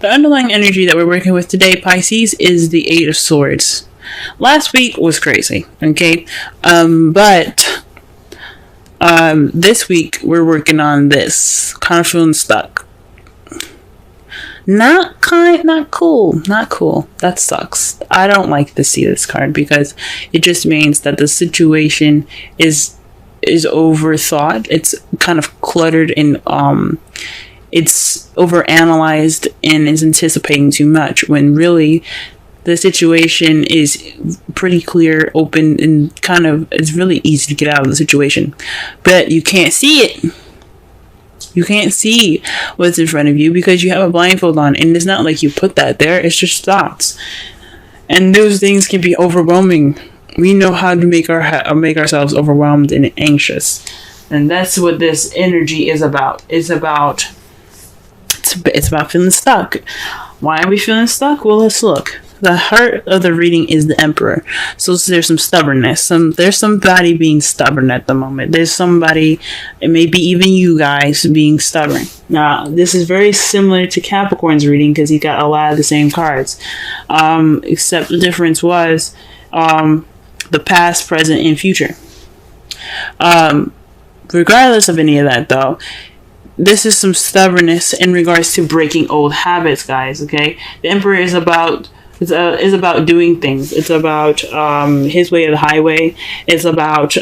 The underlying energy that we're working with today, Pisces, is the Eight of Swords. Last week was crazy, okay? But this week we're working on this. Kind of feeling stuck. Not cool. That sucks. I don't like to see this card because it just means that the situation is overthought. It's kind of cluttered and it's overanalyzed and is anticipating too much when really the situation is pretty clear, open, and kind of it's really easy to get out of the situation. But you can't see it. You can't see what's in front of you because you have a blindfold on, and it's not like you put that there, it's just thoughts. And those things can be overwhelming. We know how to make ourselves overwhelmed and anxious. And that's what this energy is about. It's about feeling stuck. Why are we feeling stuck? Well, let's look. The heart of the reading is the Emperor. So there's some stubbornness. There's somebody being stubborn at the moment. There's somebody, maybe even you guys, being stubborn. Now, this is very similar to Capricorn's reading because he got a lot of the same cards. Except the difference was the past, present, and future. Regardless of any of that, though, this is some stubbornness in regards to breaking old habits, guys, okay? The Emperor is about doing things. It's about his way or the highway. It's about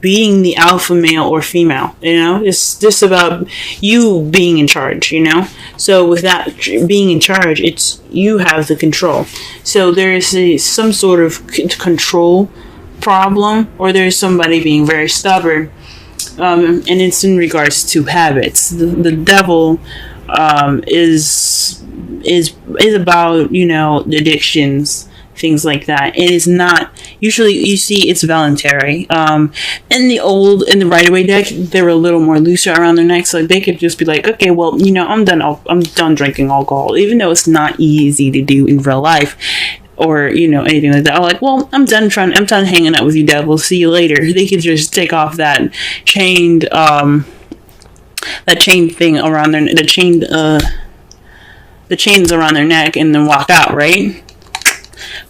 being the alpha male or female. It's just about you being in charge. So with that being in charge, it's you have the control. So there's some sort of control problem, or there's somebody being very stubborn, and it's in regards to habits. The devil is about addictions, things like that. It is not usually, you see, it's voluntary. In the Rider-Waite deck, they were a little more looser around their neck, so they could just be like, okay, well, I'm done drinking alcohol, even though it's not easy to do in real life. Or, anything like that. I'm like, well, I'm done hanging out with you, devil. See you later. They could just take off that chain thing around the chains around their neck and then walk out, right?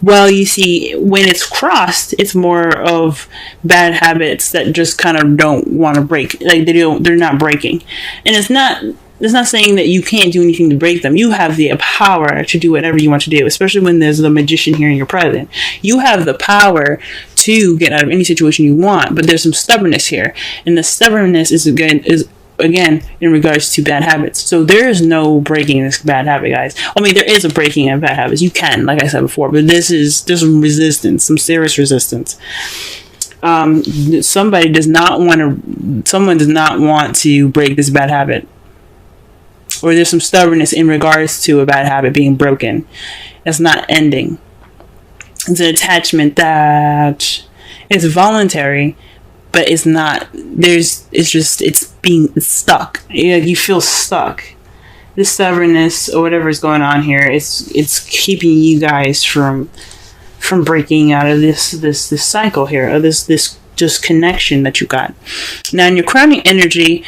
Well, you see, when it's crossed, it's more of bad habits that just kind of don't want to break. Like they're not breaking. And it's not saying that you can't do anything to break them. You have the power to do whatever you want to do, especially when there's the magician here in your present. You have the power to get out of any situation you want, but there's some stubbornness here. And the stubbornness is again in regards to bad habits. So there is no breaking this bad habit, guys. I mean, there is a breaking of bad habits. You can, like I said before, but there's some resistance, some serious resistance. Someone does not want to break this bad habit. Or there's some stubbornness in regards to a bad habit being broken. That's not ending. It's an attachment that is voluntary, but it's not. It's being stuck. You feel stuck. This stubbornness or whatever is going on here, it's keeping you guys from breaking out of this cycle here, or this just connection that you got. Now, in your crowning energy,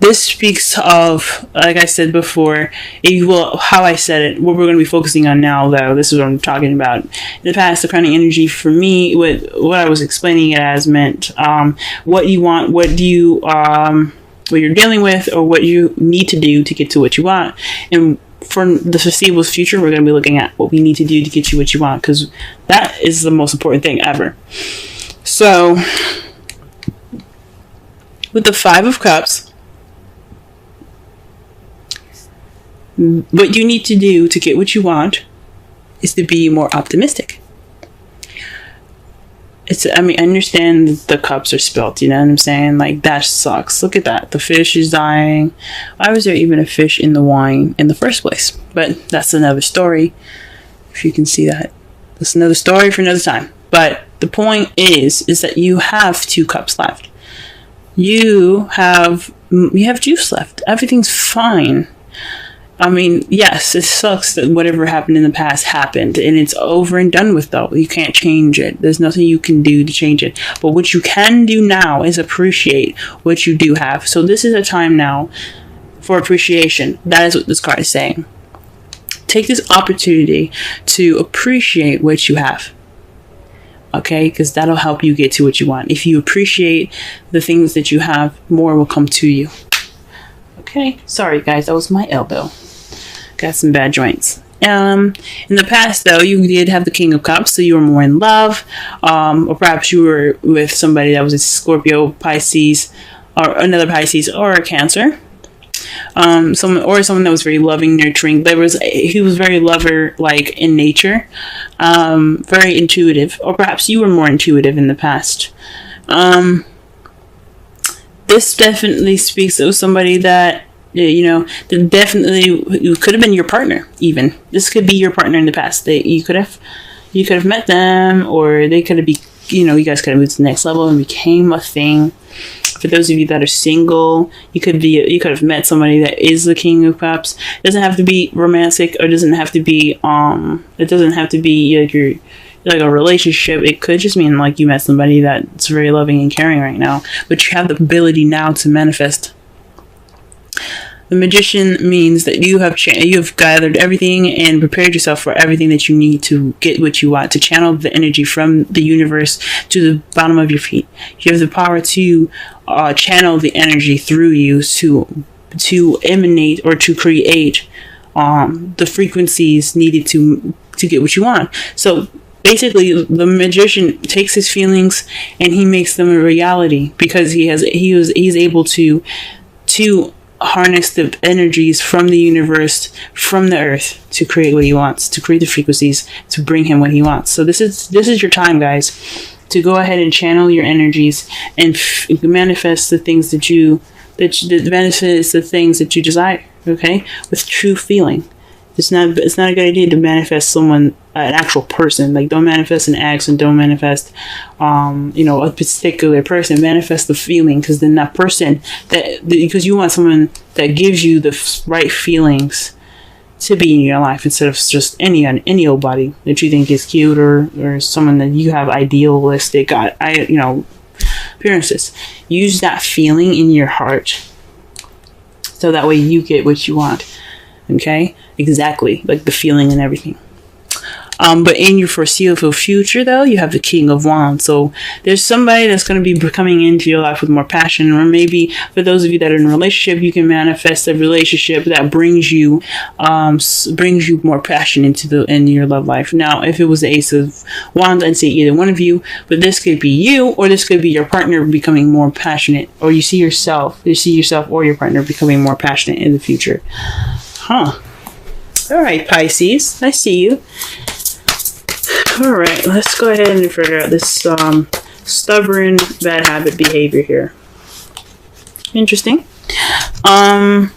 this speaks of, like I said before, how I said it, what we're going to be focusing on now, though, this is what I'm talking about. In the past, the crowning energy for me, what I was explaining it as meant what you want, what you're dealing with, or what you need to do to get to what you want. And for the foreseeable future, we're going to be looking at what we need to do to get you what you want, because that is the most important thing ever. So, with the Five of Cups, what you need to do to get what you want is to be more optimistic. I understand the cups are spilt, you know what I'm saying? Like, that sucks. Look at that. The fish is dying. Why was there even a fish in the wine in the first place? But that's another story, if you can see that. That's another story for another time. But the point is that you have 2 cups left. You have juice left. Everything's fine. I mean, yes, it sucks that whatever happened in the past happened, and it's over and done with, though. You can't change it. There's nothing you can do to change it. But what you can do now is appreciate what you do have. So this is a time now for appreciation. That is what this card is saying. Take this opportunity to appreciate what you have. Okay, because that'll help you get to what you want. If you appreciate the things that you have, more will come to you. Okay, sorry guys, that was my elbow. Got some bad joints. In the past, though, you did have the King of Cups, so you were more in love, or perhaps you were with somebody that was a Scorpio, Pisces, or another Pisces, or a Cancer. Someone that was very loving, nurturing. He was very lover-like in nature, very intuitive, or perhaps you were more intuitive in the past. This definitely speaks of somebody that, that definitely could have been your partner. Even this could be your partner in the past. You could have met them, or they could have you guys could have moved to the next level and became a thing. For those of you that are single, you could have met somebody that is the King of Cups. It doesn't have to be romantic, or it doesn't have to be like a relationship. It could just mean like you met somebody that's very loving and caring right now, but you have the ability now to manifest. The Magician means that you have gathered everything and prepared yourself for everything that you need to get what you want, to channel the energy from the universe to the bottom of your feet. You have the power to channel the energy through you to emanate or to create the frequencies needed to get what you want. So basically, the Magician takes his feelings and he makes them a reality, because he's able to harness the energies from the universe, from the earth, to create what he wants, to create the frequencies to bring him what he wants. So this is your time, guys, to go ahead and channel your energies and manifest the things that manifest the things that you desire. Okay, with true feeling. It's not a good idea to manifest someone, an actual person. Like, don't manifest an ex, and don't manifest, a particular person. Manifest the feeling, because then that person because you want someone that gives you the right feelings to be in your life, instead of just any old body that you think is cute, or someone that you have idealistic, appearances. Use that feeling in your heart, so that way you get what you want. Okay, exactly, like the feeling and everything. But in your foreseeable future, though, you have the King of Wands. So there's somebody that's going to be coming into your life with more passion, or maybe for those of you that are in a relationship, you can manifest a relationship that brings you more passion into your love life. Now, if it was the Ace of Wands, I'd say either one of you, but this could be you, or this could be your partner becoming more passionate, or you see yourself or your partner becoming more passionate in the future. Huh. All right, Pisces, I see you. All right, let's go ahead and figure out this stubborn bad habit behavior here. Interesting. To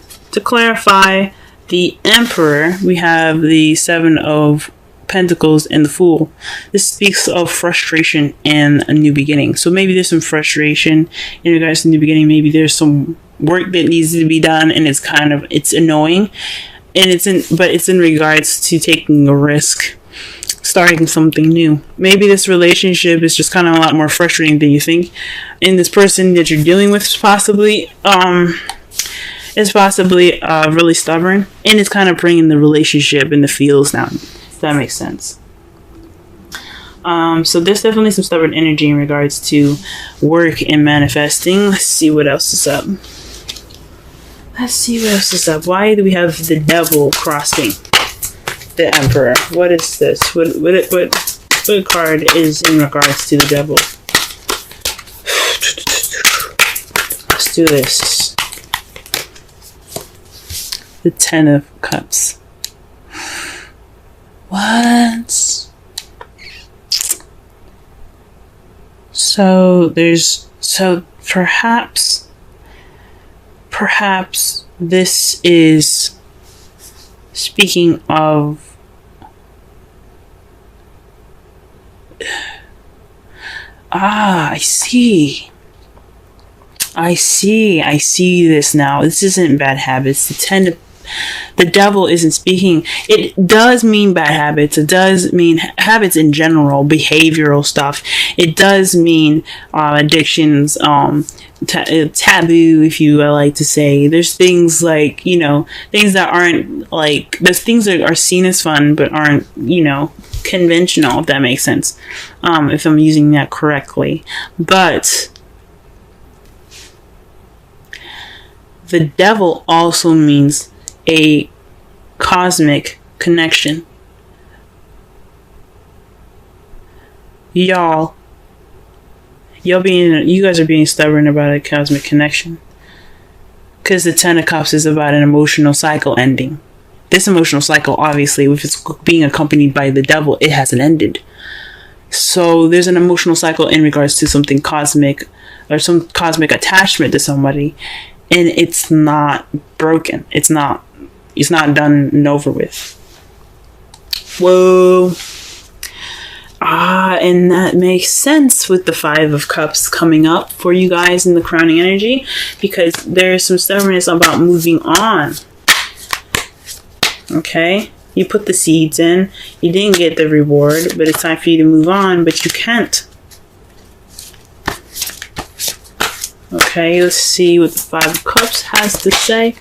clarify, the Emperor, we have the Seven of Pentacles and the Fool. This speaks of frustration and a new beginning. So maybe there's some frustration in regards to new beginning. Maybe there's some work that needs to be done, and it's annoying, and it's in regards to taking a risk, starting something new. Maybe this relationship is just kind of a lot more frustrating than you think, and this person that you're dealing with is possibly really stubborn, and it's kind of bringing the relationship in the feels down. If that makes sense. So there's definitely some stubborn energy in regards to work and manifesting. Let's see what else is up. Why do we have the Devil crossing the Emperor? What is this? What card is in regards to the Devil? Let's do this. The Ten of Cups. What? So perhaps this is speaking of I see this now. This isn't bad habits. The The devil isn't speaking. It does mean bad habits. It does mean habits in general, behavioral stuff. It does mean addictions, taboo, if you like to say. There's things like, things that aren't like, there's things that are seen as fun but aren't, conventional, if that makes sense, if I'm using that correctly. But the devil also means a cosmic connection. You guys are being stubborn about a cosmic connection, because the Ten of Cups is about an emotional cycle ending. This emotional cycle, obviously, if it's being accompanied by the devil, it hasn't ended. So there's an emotional cycle in regards to something cosmic, or some cosmic attachment to somebody, and it's not broken. It's not done and over with. Whoa. And that makes sense with the Five of Cups coming up for you guys in the crowning energy, because there's some stubbornness about moving on. Okay? You put the seeds in, you didn't get the reward, but it's time for you to move on, but you can't. Okay, let's see what the Five of Cups has to say.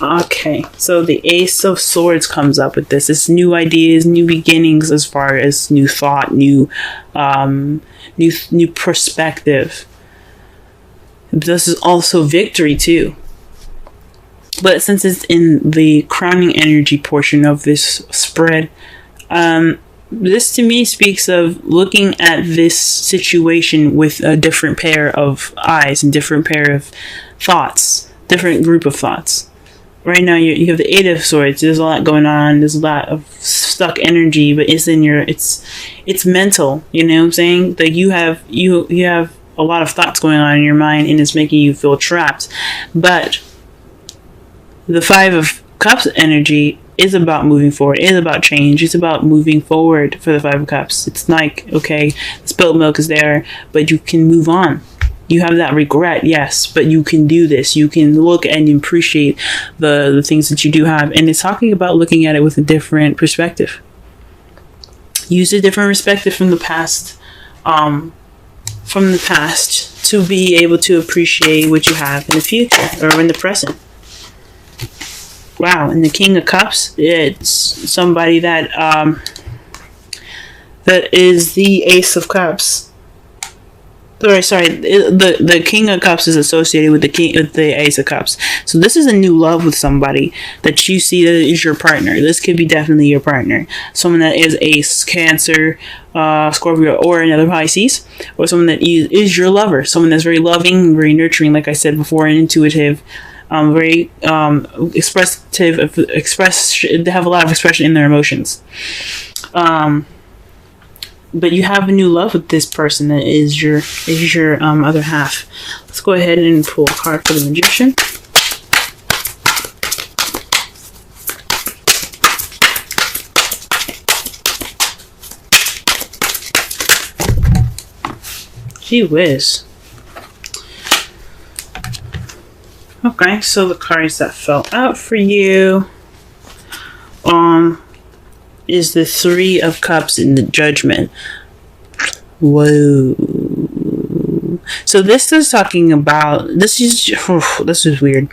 Okay, so the Ace of Swords comes up with this. It's new ideas, new beginnings, as far as new thought, new perspective. This is also victory too. But since it's in the crowning energy portion of this spread, this to me speaks of looking at this situation with a different pair of eyes and different pair of thoughts, different group of thoughts. Right now you have the Eight of Swords. There's a lot going on. There's a lot of stuck energy, but it's mental. You know what I'm saying? Like you have a lot of thoughts going on in your mind, and it's making you feel trapped. But the Five of Cups energy is about moving forward. It is about change. It's about moving forward for the Five of Cups. It's like, okay, spilled milk is there, but you can move on. You have that regret, yes, but you can do this. You can look and appreciate the things that you do have. And it's talking about looking at it with a different perspective. Use a different perspective from the past, to be able to appreciate what you have in the future or in the present. Wow, and the King of Cups, it's somebody that is the Ace of Cups. Sorry, the King of Cups is associated with the Ace of Cups. So this is a new love with somebody that you see that is your partner. This could be definitely your partner. Someone that is Ace, Cancer, Scorpio, or another Pisces, or someone that is your lover. Someone that's very loving, very nurturing, like I said before, and intuitive. Very expressive. They have a lot of expression in their emotions. But you have a new love with this person that is your other half. Let's go ahead and pull a card for the Magician. Gee whiz. Okay, so the cards that fell out for you is the Three of Cups in the Judgment. Whoa. So this is talking about, this is weird.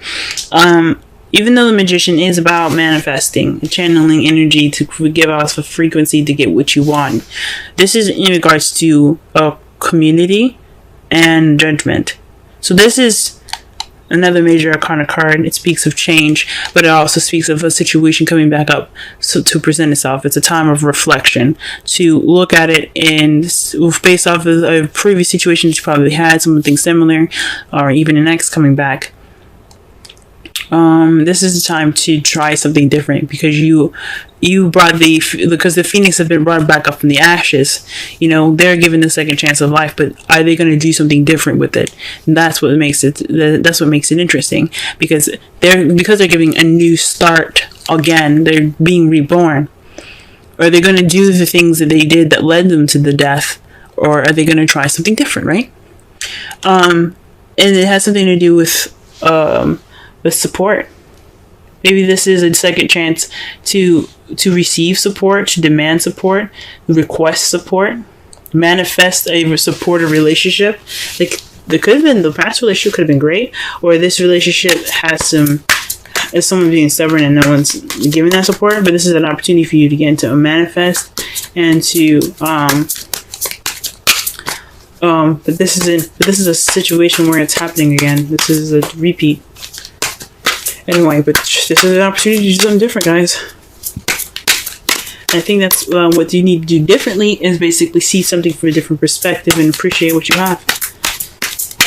Even though the Magician is about manifesting, channeling energy to give off a frequency to get what you want, this is in regards to a community and judgment. So this is another major arcana card. It speaks of change, but it also speaks of a situation coming back up to present itself. It's a time of reflection, to look at it and based off of a previous situation that you probably had, something similar, or even an ex coming back. This is the time to try something different, because you brought because the Phoenix have been brought back up from the ashes. You know, they're given the second chance of life, but are they going to do something different with it? And that's what makes it interesting, because they're giving a new start again. They're being reborn. Are they going to do the things that they did that led them to the death, or are they going to try something different, right? And it has something to do with support. Maybe this is a second chance to receive support, to demand support, request support, manifest a supportive relationship. Like, there could have been, the past relationship could have been great, or this relationship has is someone being stubborn and no one's giving that support. But this is an opportunity for you to get into a manifest and to but this is a situation where it's happening again. This is a repeat. Anyway, but this is an opportunity to do something different, guys. And I think that's what you need to do differently, is basically see something from a different perspective and appreciate what you have.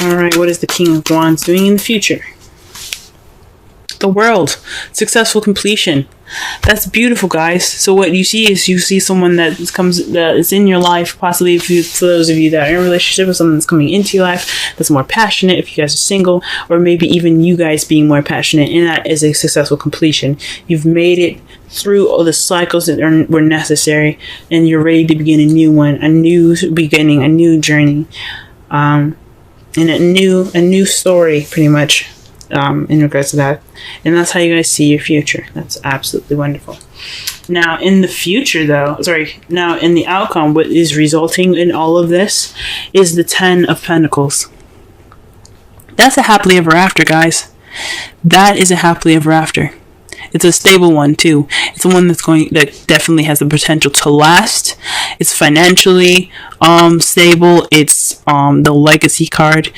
Alright, what is the King of Wands doing in the future? The World. Successful completion. That's beautiful, guys. So what you see is, you see someone that is in your life, possibly for those of you that are in a relationship with someone that's coming into your life that's more passionate, if you guys are single, or maybe even you guys being more passionate, and that is a successful completion. You've made it through all the cycles that were necessary, and you're ready to begin a new one, a new beginning, a new journey, and a new story, pretty much. In regards to that, and that's how you guys see your future. That's absolutely wonderful. Now in the future, though, now in the outcome, what is resulting in all of this is the 10 of Pentacles. That's a happily ever after, guys. That is a happily ever after. It's a stable one too. It's one that definitely has the potential to last. It's financially stable. It's the legacy card.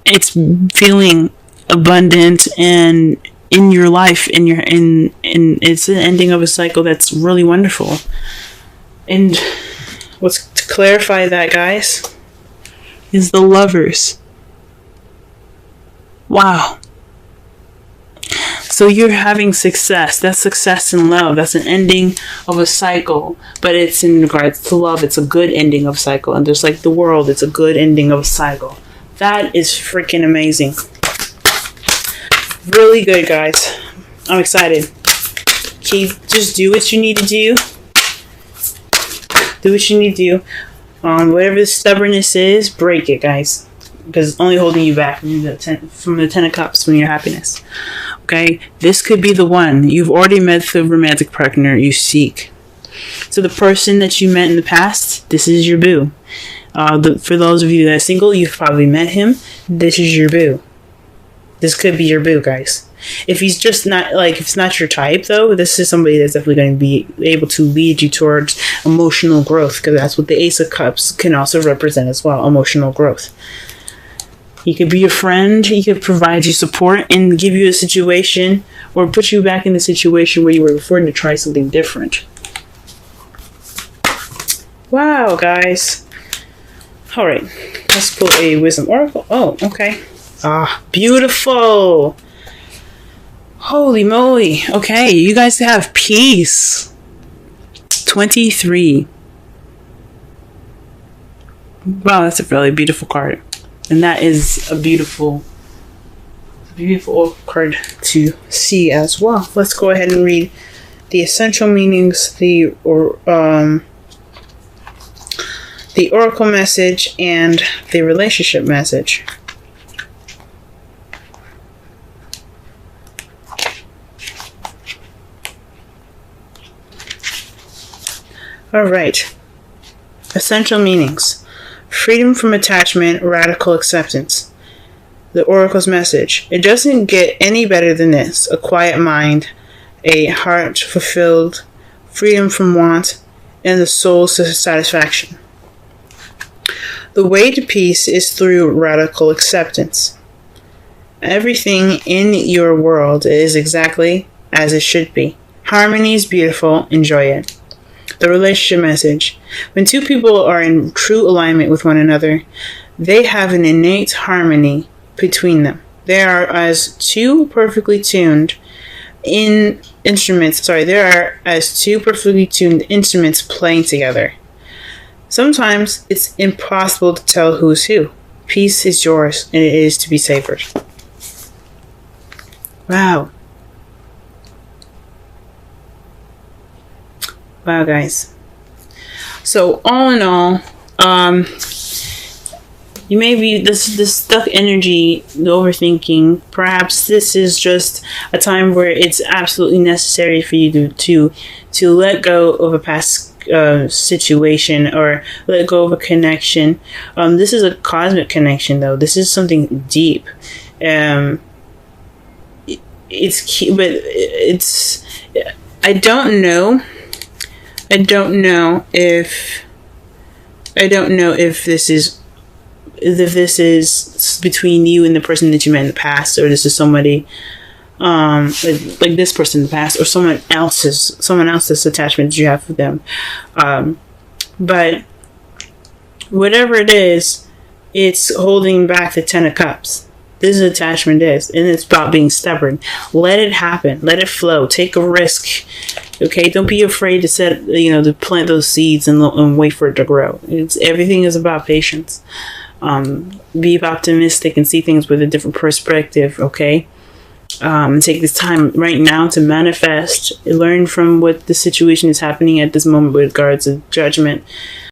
It's feeling abundant and in your life, in it's an ending of a cycle that's really wonderful. And what's to clarify that, guys, is the Lovers. Wow. So you're having success. That's success in love. That's an ending of a cycle, but it's in regards to love. It's a good ending of a cycle. And just like the World, it's a good ending of a cycle. That is freaking amazing. Really good, guys. I'm excited. Just do what you need to do. Do what you need to do. Whatever the stubbornness is, break it, guys. Because it's only holding you back from the 10 of Cups, from your happiness. Okay? This could be the one. You've already met the romantic partner you seek. So the person that you met in the past, this is your boo. For those of you that are single, you've probably met him. This is your boo. This could be your boo, guys. If he's just not, if it's not your type, though, this is somebody that's definitely going to be able to lead you towards emotional growth, because that's what the Ace of Cups can also represent as well, emotional growth. He could be your friend. He could provide you support and give you a situation, or put you back in the situation where you were before, to try something different. Wow, guys. All right, let's pull a Wisdom Oracle. Oh, okay. Ah, beautiful. Holy moly. Okay, you guys have peace. 23. Wow, that's a really beautiful card. And that is a beautiful card to see as well. Let's go ahead and read the essential meanings, the oracle message, and the relationship message. All right. Essential meanings. Freedom from attachment, radical acceptance. The Oracle's message. It doesn't get any better than this. A quiet mind, a heart fulfilled, freedom from want, and the soul's satisfaction. The way to peace is through radical acceptance. Everything in your world is exactly as it should be. Harmony is beautiful. Enjoy it. The relationship message. When two people are in true alignment with one another, they have an innate harmony between them. They are as two perfectly tuned instruments playing together. Sometimes it's impossible to tell who's who. Peace is yours, and it is to be savored. Wow. Wow, guys. So all in all, You may be this stuck energy, the overthinking. Perhaps this is just a time where it's absolutely necessary for you to let go of a past situation, or let go of a connection. This is a cosmic connection, though. This is something deep. It's key, but it's. I don't know if this is between you and the person that you met in the past, or this is somebody like this person in the past, or someone else's attachment that you have with them. But whatever it is, it's holding back the 10 of Cups. This is attachment is, and it's about being stubborn. Let it happen. Let it flow. Take a risk. Okay, don't be afraid to to plant those seeds and wait for it to grow. Everything is about patience. Be optimistic and see things with a different perspective. Okay, take this time right now to manifest. Learn from what the situation is happening at this moment with regards to judgment.